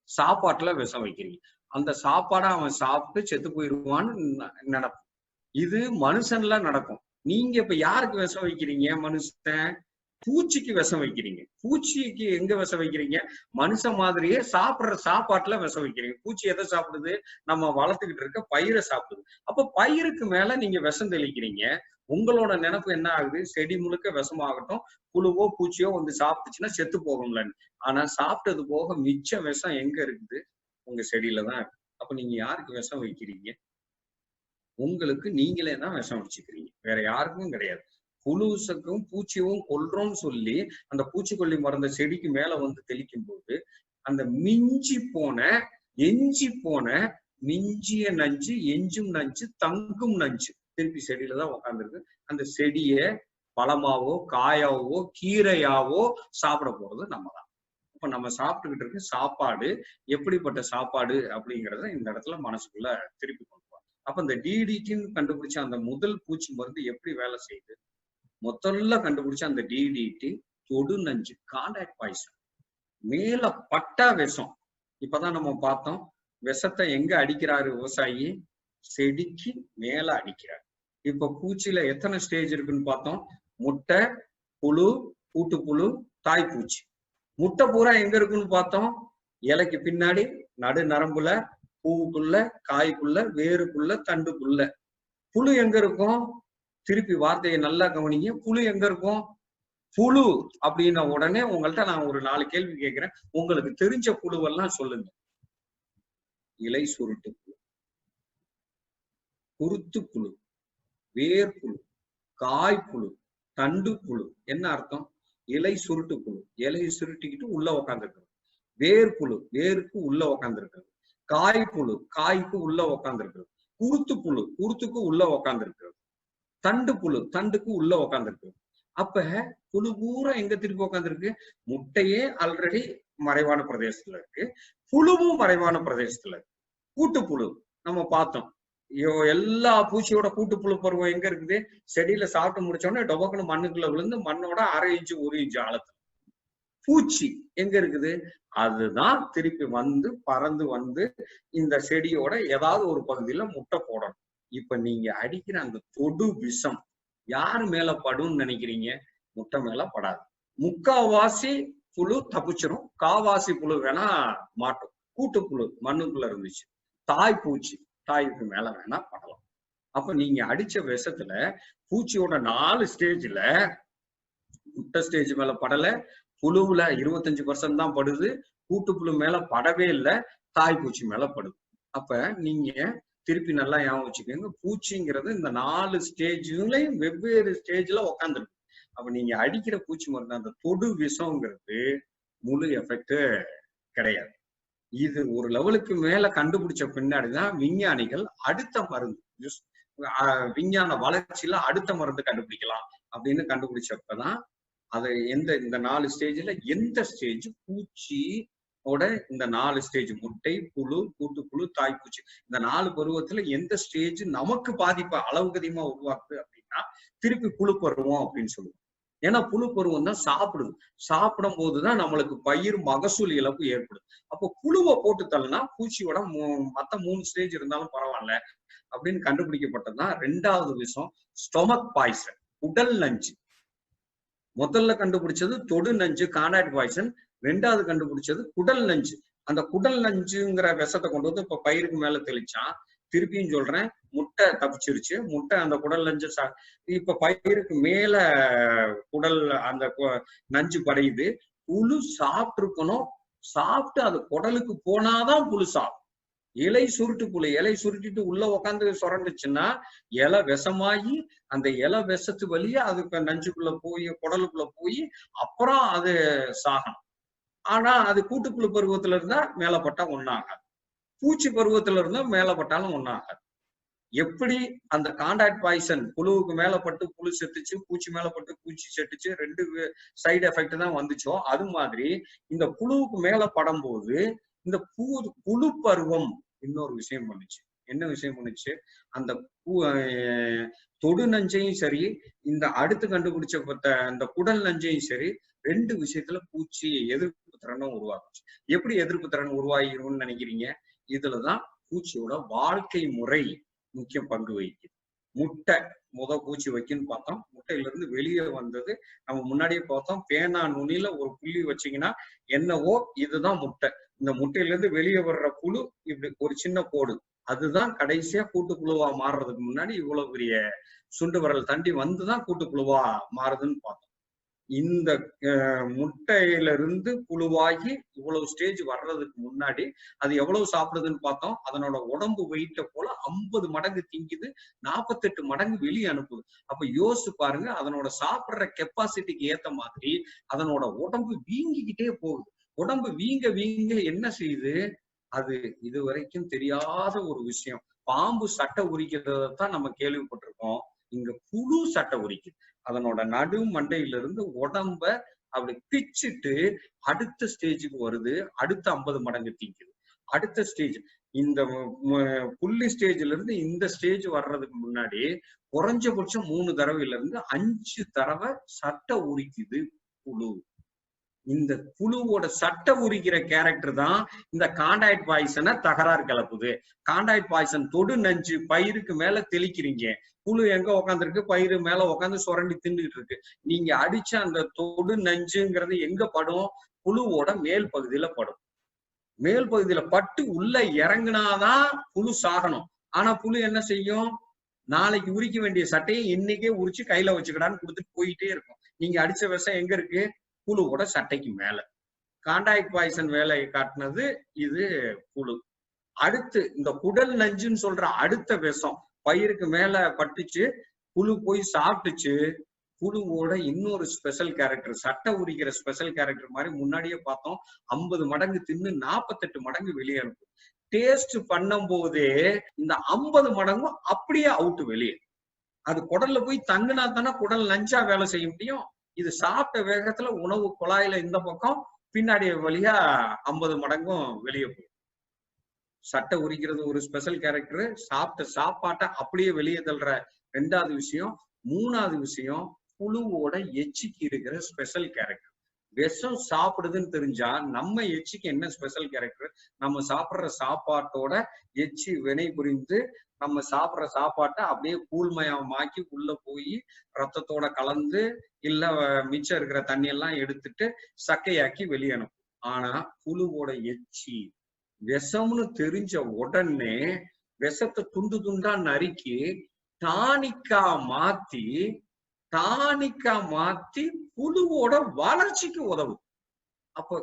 S1: சாப்பாட்டுல விஷம் வைக்கிறீங்க. அந்த சாப்பாடை அவன் சாப்பிட்டு செத்து போயிடுவான்னு நினைப்பு. இது மனுஷன்ல நடக்கும். நீங்க இப்ப யாருக்கு விஷம் வைக்கிறீங்க? மனுஷன். பூச்சிக்கு விஷம் வைக்கிறீங்க. பூச்சிக்கு எங்க விஷம் வைக்கிறீங்க? மனுஷன் மாதிரியே சாப்பிடுற சாப்பாட்டுல விஷம் வைக்கிறீங்க. பூச்சி எதை சாப்பிடுது? நம்ம வளர்த்துக்கிட்டு இருக்க பயிரை சாப்பிடுது. அப்ப பயிருக்கு மேல நீங்க விஷம் தெளிக்கிறீங்க. உங்களோட நினைப்பு என்ன ஆகுது? செடி முழுக்க விஷமாகட்டும், புழுவோ பூச்சியோ வந்து சாப்பிட்டுச்சுன்னா செத்து போகும்லன்னு. ஆனா சாப்பிட்டது போக மிச்ச விஷம் எங்க இருக்குது? உங்க செடியில தான் இருக்கு. அப்ப நீங்க யாருக்கு விஷம் வைக்கிறீங்க? உங்களுக்கு நீங்களே தான் விஷம் வச்சுக்கிறீங்க, வேற யாருக்கும் கிடையாது. புழுசக்கும் பூச்சியும் கொல்றோம்னு சொல்லி அந்த பூச்சிக்கொல்லி மருந்த செடிக்கு மேல வந்து தெளிக்கும் போது அந்த எஞ்சி போன மிஞ்சிய நஞ்சு, எஞ்சும் நஞ்சு, தங்கும் நஞ்சு திருப்பி செடியில தான் உட்காந்துருக்கு. அந்த செடிய பழமாவோ காயாவோ கீரையாவோ சாப்பிட போறது நம்ம தான். இப்ப நம்ம சாப்பிட்டுக்கிட்டு இருக்க சாப்பாடு எப்படிப்பட்ட சாப்பாடு அப்படிங்கிறத இந்த இடத்துல மனசுக்குள்ள திருப்பி கொண்டு போறோம். அப்ப இந்த DDTன்னு கண்டுபிடிச்ச அந்த முதல் பூச்சி மருந்து எப்படி வேலை செய்யுது? முதல்ல கண்டுபிடிச்ச அந்த DDT தொடு நஞ்சு, கான்டாக்ட் பாய்சன். மேல பட்டா விஷம். இப்பதான் நம்ம பார்த்தோம், விஷத்தை எங்க அடிக்கிறாரு விவசாயி? செடிக்கு மேல அடிக்கிறார். இப்ப பூச்சியில எத்தனை ஸ்டேஜ் இருக்குன்னு பார்த்தோம். முட்டை, புழு, கூட்டுப்புழு, தாய்ப்பூச்சி. முட்டை பூரா எங்க இருக்குன்னு பார்த்தோம். இலைக்கு பின்னாடி, நடு நரம்புல, பூவுக்குள்ள, காய்க்குள்ள, வேருக்குள்ள, தண்டுக்குள்ள. புழு எங்க இருக்கும்? திருப்பி வார்த்தையை நல்லா கவனிங்க. புழு எங்க இருக்கும்? புழு அப்படின்ன உடனே உங்கள்கிட்ட நான் ஒரு 4 கேள்வி கேட்கிறேன். உங்களுக்கு தெரிஞ்ச புழுவெல்லாம் சொல்லுங்க. இலை சுருட்டு புழு, குருத்து புழு, வேர்புழு, காய்ப்புழு, தண்டு புழு. என்ன அர்த்தம்? இலை சுருட்டு புழு, இலையை சுருட்டிக்கிட்டு உள்ள உக்காந்துருக்கிறது. வேர்புழு, வேருக்கு உள்ள உக்காந்துருக்கிறது. காய்ப்புழு, காய்க்கு உள்ள உக்காந்துருக்கிறது. குருத்து புழு, குருத்துக்கு உள்ள உக்காந்துருக்கிறது. தண்டு புழு, தண்டுக்கு உள்ள உக்காந்துருக்கிறது. அப்ப புழு பூரா எங்க திருப்பி உட்காந்துருக்கு? முட்டையே ஆல்ரெடி மறைவான பிரதேசத்துல இருக்கு, புழுவும் மறைவான பிரதேசத்துல இருக்கு. கூட்டுப்புழு நம்ம பார்த்தோம். எல்லா பூச்சியோட கூட்டுப்புழு பருவம் எங்க இருக்குது? செடியில சாப்பிட்டு முடிச்சோடனே டொபக்குன்னு மண்ணுக்குள்ள விழுந்து மண்ணோட 1/2 இன்ச்சு 1 இன்ச்சு ஆழத்துல. பூச்சி எங்க இருக்குது? அதுதான் திருப்பி வந்து பறந்து வந்து இந்த செடியோட ஏதாவது ஒரு பகுதியில முட்டை போடணும். இப்ப நீங்க அடிக்கிற அந்த தொடு விஷம் யாரு மேல படும்னு நினைக்கிறீங்க? முட்டை மேல படாது. முக்காவாசி புழு தப்பிச்சிரும், காவாசி புழு வேணா மாட்டும். கூட்டுப்புழு மண்ணுக்குள்ள இருந்துச்சு, தாய் பூச்சி தாய்க்கு மேல வேணா படலாம். அப்ப நீங்க அடிச்ச விஷத்துல பூச்சியோட 4 ஸ்டேஜ்ல முட்டை ஸ்டேஜ் மேல படல, புழுவுல 25% தான் படுது, கூட்டுப்புழு மேல படவே இல்லை, தாய் பூச்சி மேல படுது. அப்ப நீங்க திருப்பி நல்லா ஞாபகம் வச்சுக்கோங்க, பூச்சிங்கிறது இந்த 4 ஸ்டேஜ்லயும் வெவ்வேறு ஸ்டேஜ்ல உட்காந்துருக்கு. அப்ப நீங்க அடிக்கிற பூச்சி மருந்து அந்த தொடு விஷம்ங்கிறது முழு எஃபெக்ட் கிடையாது. இது ஒரு லெவலுக்கு மேல கண்டுபிடிச்ச பின்னாடிதான் விஞ்ஞானிகள் அடுத்த மருந்து, விஞ்ஞான வளர்ச்சியில அடுத்த மருந்து கண்டுபிடிக்கலாம் அப்படின்னு கண்டுபிடிச்சப்பதான் அது இந்த 4 ஸ்டேஜ்ல எந்த ஸ்டேஜ் பூச்சியோட இந்த 4 ஸ்டேஜ் முட்டை, புழு, கூட்டுப்புழு, தாய்ப்பூச்சி இந்த 4 பருவத்துல எந்த ஸ்டேஜ் நமக்கு பாதிப்பை அளவுக்கு அதிகமா உருவாக்குது அப்படின்னா திருப்பி புழு பருவம் அப்படின்னு சொல்லுவோம். ஏன்னா புழு பருவம் தான் சாப்பிடுது. சாப்பிடும் போதுதான் நம்மளுக்கு பயிர் மகசூல் இழப்பு ஏற்படுது. அப்போ புழுவை போட்டு தள்ளினா பூச்சியோட மத்த 3 ஸ்டேஜ் இருந்தாலும் பரவாயில்ல அப்படின்னு கண்டுபிடிக்கப்பட்டதுதான் 2வது விஷயம், ஸ்டொமக் பாய்சன், உடல் நஞ்சு. முதல்ல கண்டுபிடிச்சது தொடு நஞ்சு கான்டாக்ட் பாய்சன், 2வது கண்டுபிடிச்சது குடல் நஞ்சு. அந்த குடல் நஞ்சுங்கிற விஷத்தை கொண்டு வந்து இப்ப பயிருக்கு மேல தெளிச்சான். திருப்பியும் சொல்றேன், முட்டை தப்பிச்சிருச்சு, முட்டை அந்த குடல் நஞ்சு இப்ப பயிருக்கு மேல குடல் அந்த நஞ்சு படையுது. புழு சாப்பிட்டு இருக்கணும், சாப்பிட்டு அது குடலுக்கு போனாதான் புழு சாப்பிடும். இலை சுருட்டு புழு இலை சுருட்டிட்டு உள்ள உட்காந்து சுரண்டுச்சுன்னா இலை விஷமாகி அந்த இலை விஷத்து வழியா அதுக்கு நஞ்சுக்குள்ள போய் குடலுக்குள்ள போய் அப்புறம் அது சாகணும். ஆனா அது கூட்டுப்புழு பருவத்துல இருந்தா மேலப்பட்டா ஒண்ணாகாது, பூச்சி பருவத்துல இருந்தா மேலப்பட்டாலும் ஒண்ணாகாது. எப்படி அந்த கான்டாக்ட் பாய்சன் புழுவுக்கு மேலப்பட்டு புழு செத்துச்சு, பூச்சி மேலப்பட்டு பூச்சி செத்துச்சு, 2 சைடு எஃபெக்ட் தான் வந்துச்சோ, அது மாதிரி இந்த புழுவுக்கு மேல படும் போது இந்த புழு பருவம் இன்னொரு விஷயம் பண்ணுச்சு. என்ன விஷயம் பண்ணுச்சு? அந்த தொடு நஞ்சையும் சரி, இந்த அடுத்து கண்டுபிடிச்சப்பட்ட அந்த குடல் நஞ்சையும் சரி, 2 விஷயத்துல பூச்சி எதிர்ப்பு திறனும் உருவாக்குச்சு. எப்படி எதிர்ப்பு திறன் உருவாகிரும்னு நினைக்கிறீங்க? இதுலதான் பூச்சியோட வாழ்க்கை முறை முக்கிய பங்கு வகிக்குது. முட்டை பூச்சி வைக்குன்னு பார்த்தோம், முட்டையில இருந்து வெளியே வந்தது நம்ம முன்னாடியே பார்த்தோம். பேனா நுனியில ஒரு புள்ளி வச்சீங்கன்னா என்னவோ இதுதான் முட்டை. இந்த முட்டையில இருந்து வெளியே வர்ற புழு இப்படி ஒரு சின்ன கோடு, அதுதான் கடைசியா கூட்டுப்புழுவா மாறுறதுக்கு முன்னாடி இவ்வளவு பெரிய சுண்டு விரல் தண்டி வந்துதான் கூட்டுப்புழுவா மாறுதுன்னு பார்த்தோம். இந்த முட்டையில இருந்து புழுவாகி இவ்வளவு ஸ்டேஜ் வர்றதுக்கு முன்னாடி அது எவ்வளவு சாப்பிடுதுன்னு பார்த்தோம். அதனோட உடம்பு வெயிட்ட போல 50 மடங்கு திங்குது, 48 மடங்கு வெளியே அனுப்புது. அப்ப யோசிச்சு பாருங்க, அதனோட சாப்பிடுற கெப்பாசிட்டிக்கு ஏத்த மாதிரி அதனோட உடம்பு வீங்கிக்கிட்டே போகுது. உடம்பு வீங்க வீங்க என்ன செய்யுது? அது இதுவரைக்கும் தெரியாத ஒரு விஷயம். பாம்பு சட்டை உரிக்கிறதான் நம்ம கேள்விப்பட்டிருக்கோம், இங்க புழு சட்டை உரிக்குது. அதனோட நடு மண்டையில இருந்து உடம்ப அப்படி பிச்சுட்டு அடுத்த ஸ்டேஜுக்கு வருது, அடுத்த 50 மடங்கு தீக்குது. அடுத்த ஸ்டேஜ் இந்த புள்ளி ஸ்டேஜ்ல இருந்து இந்த ஸ்டேஜ் வர்றதுக்கு முன்னாடி குறைஞ்சபட்சம் 3 தடவையில இருந்து 5 தடவை சட்டை உரிக்குது புழு. இந்த புழுவோட சட்டை உரிக்கிற கேரக்டர் தான் இந்த கான்டாக்ட் பாய்சனை தகராறு கிளப்புது. கான்டாக்ட் பாய்சன் தொடு நஞ்சு பயிருக்கு மேல தெளிக்கிறீங்க, புழு எங்க உட்காந்துருக்கு? பயிறு மேல உட்காந்து சுரண்டி தின்னுட்டு இருக்கு. நீங்க அடிச்ச அந்த தொடு நஞ்சுங்கிறது எங்க படும்? புழுவோட மேல் பகுதியில படும். மேல் பகுதியில பட்டு உள்ள இறங்குனாதான் புழு சாகணும். ஆனா புழு என்ன செய்யும்? நாளைக்கு உரிக்க வேண்டிய சட்டையை இன்னைக்கே உரிச்சு கையில வச்சுக்கடான்னு கொடுத்துட்டு போயிட்டே இருக்கும். நீங்க அடிச்ச விஷம் எங்க இருக்கு? புழுவோட சட்டைக்கு மேல. கான்டாக்ட் பாய்சன் வேலையை காட்டினது இது புழு. அடுத்து இந்த குடல் நஞ்சுன்னு சொல்ற அடுத்த விஷம் பயிருக்கு மேல பட்டுச்சு, புழு போய் சாப்பிட்டுச்சு. புழுவோட இன்னொரு ஸ்பெஷல் கேரக்டர், சட்டை உரிக்கிற ஸ்பெஷல் கேரக்டர் மாதிரி முன்னாடியே பார்த்தோம். 50 மடங்கு தின்னு 48 மடங்கு வெளியே அனுப்பும். டேஸ்ட் பண்ணும் போதே இந்த 50 மடங்கும் அப்படியே அவுட்டு வெளியே. அது குடல்ல போய் தங்குனா தானே குடல் நஞ்சா வேலை செய்ய முடியும். இது சாப்பிட்ட வேகத்துல உணவு குழாயில இந்த பக்கம் பின்னாடி வழியா 50 மடங்கும் வெளியே போகும். சட்டை உரிக்கிறது ஒரு ஸ்பெஷல் கேரக்டர், சாப்பிட்ட சாப்பாட்டை அப்படியே வெளியே தள்ளுற 2வது விஷயம். 3வது விஷயம், புழுவோட எச்சிக்கு இருக்கிற ஸ்பெஷல் கேரக்டர். விஷம் சாப்பிடுதுன்னு தெரிஞ்சா நம்ம எச்சிக்கு என்ன ஸ்பெஷல் கேரக்டர்? நம்ம சாப்பிடுற சாப்பாட்டோட எச்சி வினை புரிந்து நம்ம சாப்பிடுற சாப்பாட்டை அப்படியே கூழ்மயமாக்கி உள்ள போய் ரத்தத்தோட கலந்து இல்ல மிச்சம் இருக்கிற தண்ணி எல்லாம் எடுத்துட்டு சக்கையாக்கி வெளியேனும். ஆனா புழுவோட எச்சி விஷம்னு தெரிஞ்ச உடனே விஷத்தை துண்டு துண்டா நறுக்கி டானிக்கா மாத்தி புழுவோட வளர்ச்சிக்கு உதவும். அப்போ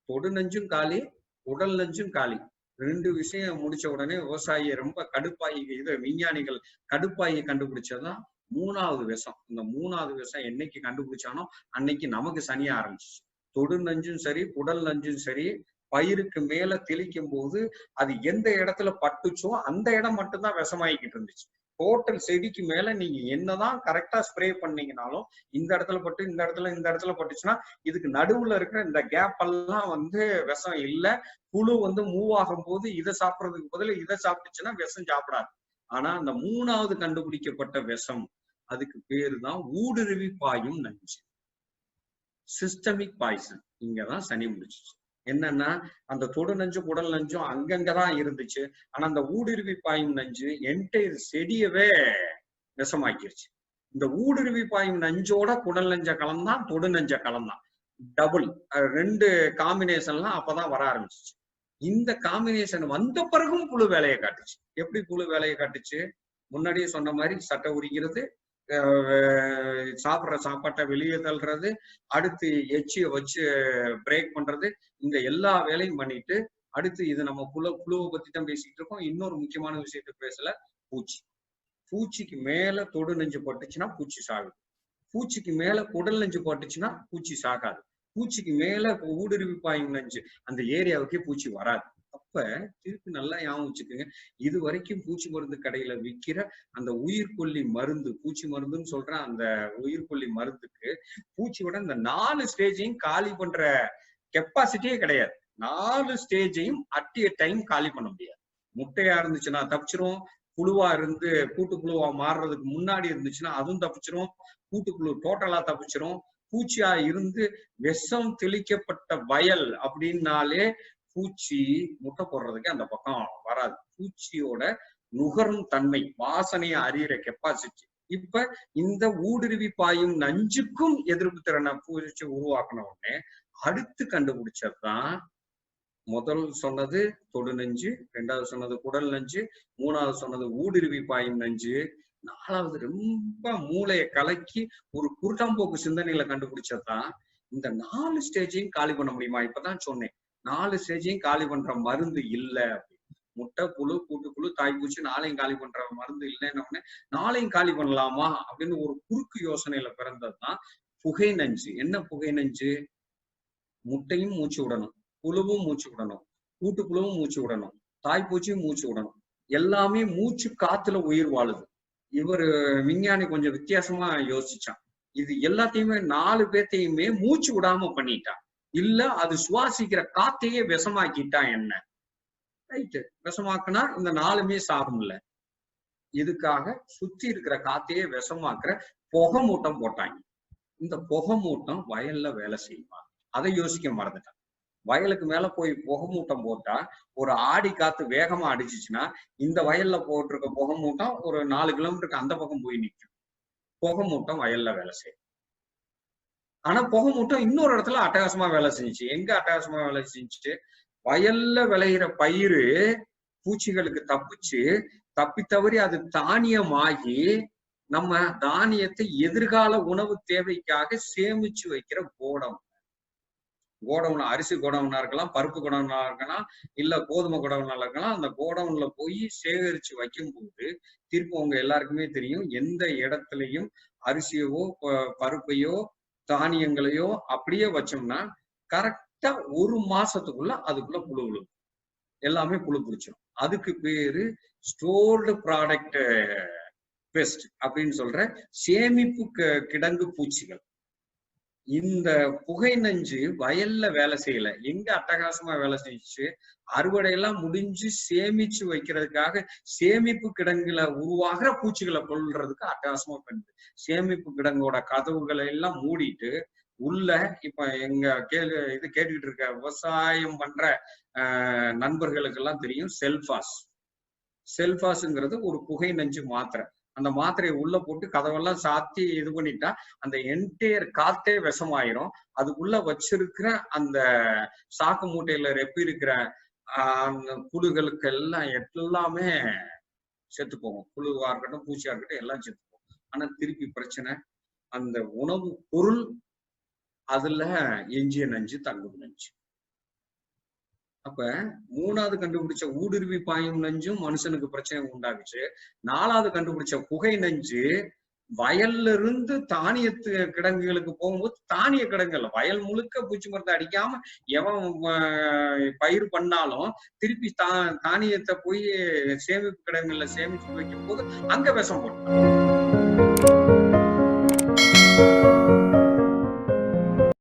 S1: தொடு நஞ்சும் காலி, உடல் நஞ்சும் காலி. 2 விஷயம் முடிச்ச உடனே விவசாயி ரொம்ப கடுப்பாயி, விஞ்ஞானிகள் கடுப்பாயி கண்டுபிடிச்சதுதான் 3வது விஷம். இந்த 3வது விஷம் என்னைக்கு கண்டுபிடிச்சானோ அன்னைக்கு நமக்கு சனிய ஆரம்பிச்சிச்சு. தொடு நஞ்சும் சரி, உடல் நஞ்சும் சரி, பயிருக்கு மேல தெளிக்கும் போது அது எந்த இடத்துல பட்டுச்சோ அந்த இடம் மட்டும்தான் விஷமாயிக்கிட்டு இருந்துச்சு. டோட்டல் செடிக்கு மேல நீங்க என்னதான் கரெக்டா ஸ்ப்ரே பண்ணீங்கனாலும் இந்த இடத்துல பட்டு இந்த இடத்துல பட்டுச்சுன்னா இதுக்கு நடுவுல இருக்கிற இந்த கேப் எல்லாம் விஷம் இல்ல. புழு மூவ் ஆகும் போது இதை சாப்பிடுறதுக்கு பதில் இதை சாப்பிட்டுச்சுன்னா விஷம் சாப்பிடாது. ஆனா அந்த 3வது கண்டுபிடிக்கப்பட்ட விஷம், அதுக்கு பேரு தான் ஊடுருவி பாயும் நஞ்சு, சிஸ்டமிக் பாய்சன். இங்கதான் சனி முடிச்சிச்சு. என்னன்னா அந்த தொடு நஞ்சு உடல் நஞ்சும் அங்கங்கதான் இருந்துச்சு. ஆனா அந்த ஊடுருவி பாயும் நஞ்சு என்டையர் செடியவே விஷமாக்கிருச்சு. இந்த ஊடுருவி பாயும் நஞ்சோட குடல் நஞ்ச கலந்தான், தொடு நஞ்ச கலந்தான். டபுள் 2 காம்பினேஷன்லாம் அப்பதான் வர ஆரம்பிச்சிச்சு. இந்த காம்பினேஷன் வந்த பிறகும் புழு வேலையை காட்டுச்சு. எப்படி புழு வேலையை காட்டுச்சு? முன்னாடியே சொன்ன மாதிரி சட்டை உரிக்கிறது, சாப்பிடுற சாப்பாட்டை வெளியே தள்ளுறது, அடுத்து எச்சியை வச்சு பிரேக் பண்றது, இந்த எல்லா வேலையும் பண்ணிட்டு அடுத்து இது நம்ம புழுவை பத்தி தான் பேசிட்டு இருக்கோம். இன்னொரு முக்கியமான விஷயத்த பேசல, பூச்சி. பூச்சிக்கு மேல தொடு நெஞ்சு பட்டுச்சுன்னா பூச்சி சாகுது. பூச்சிக்கு மேல குடல் நெஞ்சு பட்டுச்சுன்னா பூச்சி சாகாது. பூச்சிக்கு மேல ஊடுருவி பாயும் நெஞ்சு அந்த ஏரியாவுக்கே பூச்சி வராது. அப்ப திருப்பி நல்லா ஞாபகம் வச்சுக்கோங்க, இது வரைக்கும் பூச்சி மருந்து கடையில விற்கிற அந்த உயிர்கொல்லி மருந்து, பூச்சி மருந்துன்னு சொல்ற அந்த உயிர்கொல்லி மருந்துக்கு பூச்சியோட இந்த 4 ஸ்டேஜையும் காலி பண்ற கெப்பாசிட்டியே கிடையாது. 4 ஸ்டேஜையும் அட் எ டைம் காலி பண்ண முடியாது. முட்டையா இருந்துச்சுன்னா தப்பிச்சிரும், புழுவா இருந்து கூட்டுப்புழுவா மாறுறதுக்கு முன்னாடி இருந்துச்சுன்னா அதுவும் தப்பிச்சிரும், கூட்டுப்புழு டோட்டலா தப்பிச்சிரும். பூச்சியா இருந்து விஷம் தெளிக்கப்பட்ட வயல் அப்படின்னாலே பூச்சி முட்டை போடுறதுக்கு அந்த பக்கம் வராது. பூச்சியோட நுகரும் தன்மை, வாசனையை அறிகிற கெப்பாசிட்டி. இப்ப இந்த ஊடுருவி பாயும் நஞ்சுக்கும் எதிர்ப்பு திறனை பூச்சி உருவாக்கின உடனே அடுத்து கண்டுபிடிச்சதுதான் முதல் சொன்னது தொடு நஞ்சு, 2வது சொன்னது குடல் நஞ்சு, 3வது சொன்னது ஊடுருவி பாயும் நஞ்சு, 4வது ரொம்ப மூளையை கலக்கி ஒரு குருட்டாம்போக்கு சிந்தனையில கண்டுபிடிச்சதுதான் இந்த 4 ஸ்டேஜையும் காலி பண்ண முடியுமா? இப்பதான் சொன்னேன், 4 ஸ்டேஜையும் காலி பண்ற மருந்து இல்ல. முட்டை, புழு, கூட்டுப்புழு, தாய்ப்பூச்சி 4ஐயும் காலி பண்ற மருந்து இல்லைன்னு 4ஐயும் காலி பண்ணலாமா அப்படின்னு ஒரு குறுக்கு யோசனையில பிறந்ததுதான் புகை நஞ்சு. என்ன புகை நஞ்சு? முட்டையும் மூச்சு விடணும், புழுவும் மூச்சு விடணும், கூட்டுப்புழுவும் மூச்சு விடணும், தாய்ப்பூச்சியும் மூச்சு விடணும். எல்லாமே மூச்சு காத்துல உயிர் வாழுது. இவர் விஞ்ஞானி கொஞ்சம் வித்தியாசமா யோசிச்சான். இது எல்லாத்தையுமே 4 பேர்த்தையுமே மூச்சு விடாம பண்ணிட்டான். இல்ல அது சுவாசிக்கிற காத்தையே விஷமாக்கிட்டா என்ன? ரைட்டு, விஷமாக்குனா இந்த 4மே சாகும்ல. இதுக்காக சுத்தி இருக்கிற காத்தையே விஷமாக்குற புகை மூட்டம் போட்டாங்க. இந்த புகை மூட்டம் வயல்ல வேலை செய்யுமா? அதை யோசிக்க மறந்துட்டான். வயலுக்கு மேல போய் புகை மூட்டம் போட்டா ஒரு ஆடி காத்து வேகமா அடிச்சுச்சுன்னா இந்த வயல்ல போட்டிருக்க புகை மூட்டம் ஒரு 4 கிலோமீட்டருக்கு அந்த பக்கம் போய் நிற்கும். புகை மூட்டம் வயல்ல வேலை செய்யும். ஆனா புகை மூட்டம் இன்னொரு இடத்துல அட்டகாசமா வேலை செஞ்சுச்சு. எங்க அட்டகாசமா வேலை செஞ்சுச்சு? வயல்ல விளையிற பயிறு பூச்சிகளுக்கு தப்பி தவறி அது தானியமாகி நம்ம தானியத்தை எதிர்கால உணவு தேவைக்காக சேமிச்சு வைக்கிற கோடம். கோடவுன், அரிசி கோடவுனா இருக்கலாம், பருப்பு கோடவுனா இருக்கலாம், இல்ல கோதுமை கோடவுனா இருக்கலாம். அந்த கோடவுன்ல போய் சேகரிச்சு வைக்கும் போது திருப்பி உங்க எல்லாருக்குமே தெரியும், எந்த இடத்துலயும் அரிசியவோ பருப்பையோ தானியங்களையோ அப்படியே வச்சோம்னா கரெக்டா 1 மாசத்துக்குள்ள அதுக்குள்ள புழு விழுகும், எல்லாமே புழு பிடிச்சிடும். அதுக்கு பேரு ஸ்டோர்டு ப்ராடக்ட் பெஸ்ட் அப்படின்னு சொல்ற சேமிப்பு கிடங்கு பூச்சிகள். இந்த புகை நஞ்சு வயல்ல வேலை செய்யல, எங்க அட்டகாசமா வேலை செஞ்சுச்சு, அறுவடையெல்லாம் முடிஞ்சு சேமிச்சு வைக்கிறதுக்காக சேமிப்பு கிடங்குல உருவாகிற பூச்சிகளை கொல்றதுக்கு அட்டகாசமா பண்ணுது. சேமிப்பு கிடங்கோட கதவுகளை எல்லாம் மூடிட்டு உள்ள இப்ப எங்க இது கேட்டுக்கிட்டு இருக்க விவசாயம் பண்ற நண்பர்களுக்கு எல்லாம் தெரியும் செல்பாஸ். செல்பாஸ்ங்கிறது ஒரு புகை நஞ்சு மாத்திரை. அந்த மாத்திரையை உள்ள போட்டு கதவெல்லாம் சாத்தி இது பண்ணிட்டா அந்த என்டையர் காத்தே விஷமாயிரும். அதுக்குள்ள வச்சிருக்கிற அந்த சாக்கு மூட்டையில ரெப்பி இருக்கிற அந்த புழுகளுக்கு எல்லாம் எல்லாமே செத்து போகும். புழுவா இருக்கட்டும், பூச்சியா இருக்கட்டும், எல்லாம் செத்து போகும். ஆனா திருப்பி பிரச்சனை, அந்த உணவு பொருள் அதுல எஞ்சிய நஞ்சு தங்கும் நஞ்சு. அப்ப 3வது கண்டுபிடிச்ச ஊடுருவி பாயும் நஞ்சும் மனுஷனுக்கு பிரச்சனை உண்டாக்குச்சு. 4வது கண்டுபிடிச்ச புகை நஞ்சு வயல்ல இருந்து தானியத்து கிடங்குகளுக்கு போகும்போது, தானிய கிடங்குல வயல் முழுக்க பூச்சி மருந்து அடிக்காம எவன் பயிர் பண்ணாலும் திருப்பி தானியத்தை போய் சேமிப்பு கிடங்குல சேமிச்சு வைக்கும் போது அங்க விஷம் போட்டான்.